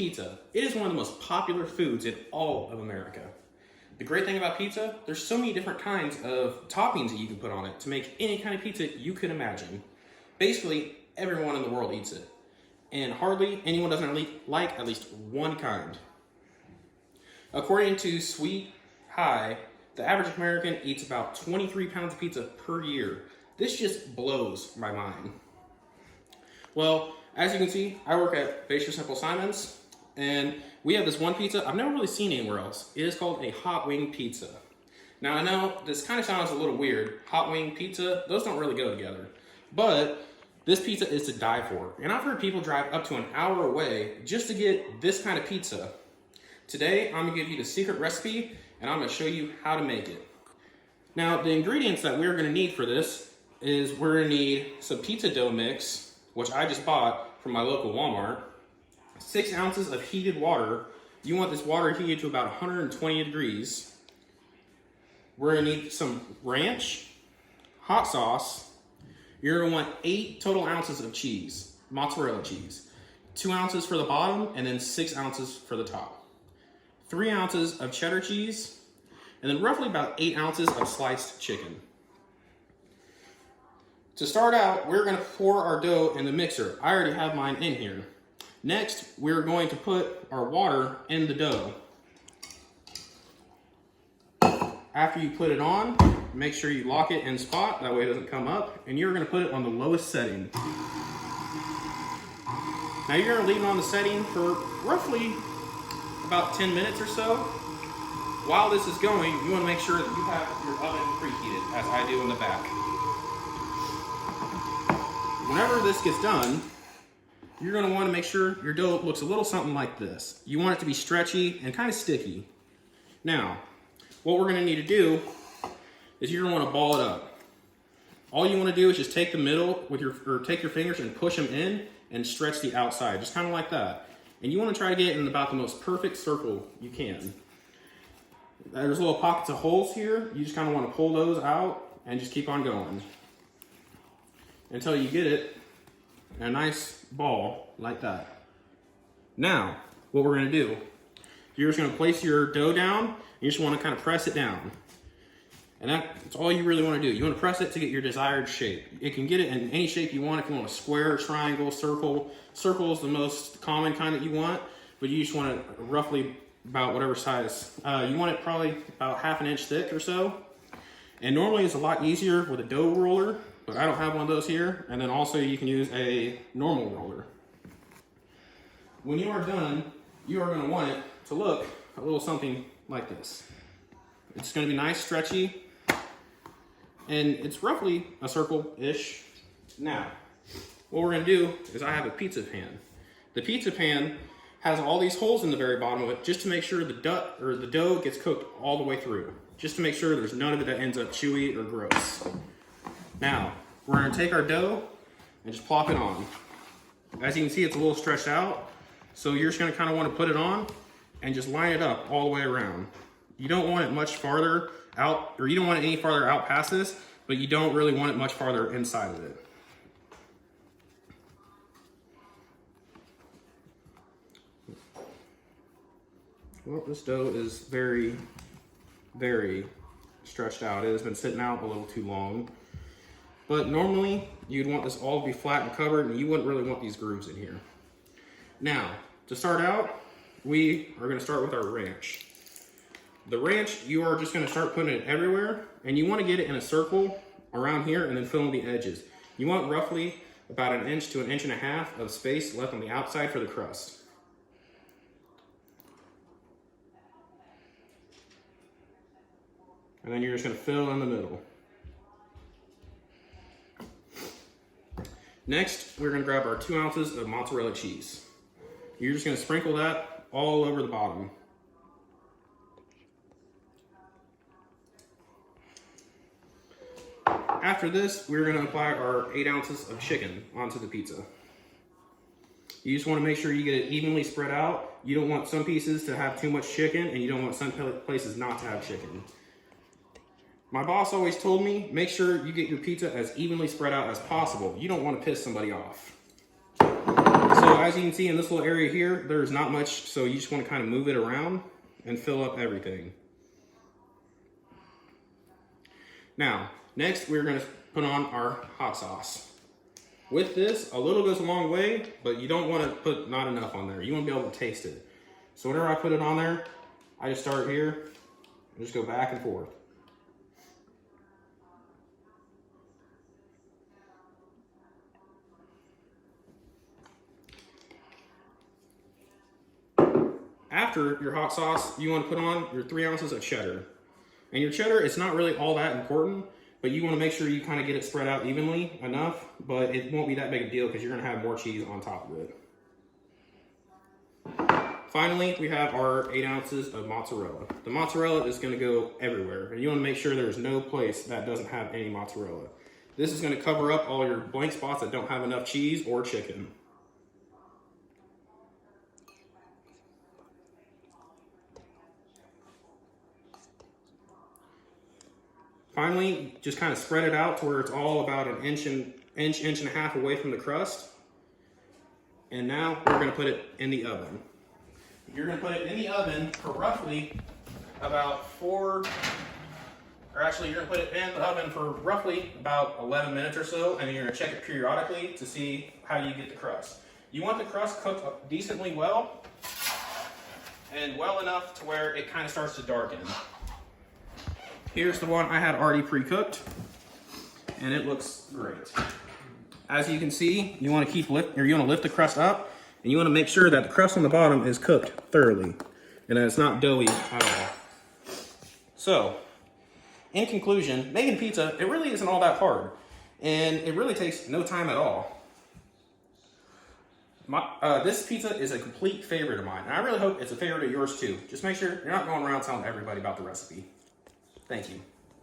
Pizza. It is one of the most popular foods in all of America. The great thing about pizza, there's so many different kinds of toppings that you can put on it to make any kind of pizza you could imagine. Basically, everyone in the world eats it. And hardly anyone doesn't like at least one kind. According to Sweet High, the average American eats about 23 pounds of pizza per year. This just blows my mind. Well, as you can see, I work at Baker Simple Simons, and we have this one pizza I've never really seen anywhere else. It is called a hot wing pizza. Now I know this kind of sounds a little weird. Hot wing pizza, those don't really go together. But this pizza is to die for. And I've heard people drive up to an hour away just to get this kind of pizza. Today, I'm gonna give you the secret recipe, and I'm gonna show you how to make it. Now, the ingredients that we're gonna need for this is we're gonna need some pizza dough mix, which I just bought from my local Walmart, 6 ounces of heated water. You want this water heated to about 120 degrees. We're gonna need some ranch, hot sauce. You're gonna want 8 total ounces of cheese, mozzarella cheese. 2 ounces for the bottom, and then 6 ounces for the top. 3 ounces of cheddar cheese, and then roughly about 8 ounces of sliced chicken. To start out, we're gonna pour our dough in the mixer. I already have mine in here. Next, we're going to put our water in the dough. After you put it on, make sure you lock it in spot, that way it doesn't come up, and you're gonna put it on the lowest setting. Now you're gonna leave it on the setting for roughly about 10 minutes or so. While this is going, you wanna make sure that you have your oven preheated, as I do in the back. Whenever this gets done, you're gonna wanna make sure your dough looks a little something like this. You want it to be stretchy and kind of sticky. Now, what we're gonna need to do is you're gonna wanna ball it up. All you wanna do is just take the middle take your fingers and push them in and stretch the outside, just kind of like that. And you wanna try to get it in about the most perfect circle you can. There's little pockets of holes here. You just kind of wanna pull those out and just keep on going until you get it in a nice ball like that. Now, what we're gonna do, you're just gonna place your dough down, you just wanna kind of press it down. And that's all you really wanna do. You wanna press it to get your desired shape. You can get it in any shape you want. If you want a square, triangle, circle. Circle is the most common kind that you want, but you just want it roughly about whatever size. You want it probably about 1/2 inch thick or so. And normally it's a lot easier with a dough roller, but I don't have one of those here. And then also you can use a normal roller. When you are done, you are gonna want it to look a little something like this. It's gonna be nice, stretchy, and it's roughly a circle-ish. Now, what we're gonna do is I have a pizza pan. The pizza pan has all these holes in the very bottom of it just to make sure the dough gets cooked all the way through. Just to make sure there's none of it that ends up chewy or gross. Now, we're gonna take our dough and just plop it on. As you can see, it's a little stretched out, so you're just gonna kind of want to put it on and just line it up all the way around. You don't want it much farther out, or you don't want it any farther out past this, but you don't really want it much farther inside of it. Well, this dough is very, very stretched out. It has been sitting out a little too long. But normally, you'd want this all to be flat and covered, and you wouldn't really want these grooves in here. Now, to start out, we are gonna start with our ranch. The ranch, you are just gonna start putting it everywhere, and you wanna get it in a circle around here and then fill in the edges. You want roughly about 1 inch to 1.5 inches of space left on the outside for the crust. And then you're just gonna fill in the middle. Next, we're gonna grab our 2 ounces of mozzarella cheese. You're just gonna sprinkle that all over the bottom. After this, we're gonna apply our 8 ounces of chicken onto the pizza. You just wanna make sure you get it evenly spread out. You don't want some pieces to have too much chicken, and you don't want some places not to have chicken. My boss always told me, make sure you get your pizza as evenly spread out as possible. You don't want to piss somebody off. So as you can see in this little area here, there's not much, so you just want to kind of move it around and fill up everything. Now, next we're going to put on our hot sauce. With this, a little goes a long way, but you don't want to put not enough on there. You want to be able to taste it. So whenever I put it on there, I just start here and just go back and forth. After your hot sauce, you want to put on your 3 ounces of cheddar. And your cheddar, it's not really all that important, but you want to make sure you kind of get it spread out evenly enough, but it won't be that big a deal because you're going to have more cheese on top of it. Finally, we have our 8 ounces of mozzarella. The mozzarella is going to go everywhere, and you want to make sure there's no place that doesn't have any mozzarella. This is going to cover up all your blank spots that don't have enough cheese or chicken. Finally, just kind of spread it out to where it's all about an inch and a half away from the crust. And now we're going to put it in the oven. You're going to put it in the oven for roughly about you're going to put it in the oven for roughly about 11 minutes or so, and you're going to check it periodically to see how you get the crust. You want the crust cooked up decently well, and well enough to where it kind of starts to darken. Here's the one I had already pre-cooked, and it looks great. As you can see, you want to lift the crust up, and you want to make sure that the crust on the bottom is cooked thoroughly, and that it's not doughy at all. So, in conclusion, making pizza, it really isn't all that hard, and it really takes no time at all. This pizza is a complete favorite of mine, and I really hope it's a favorite of yours too. Just make sure you're not going around telling everybody about the recipe. Thank you.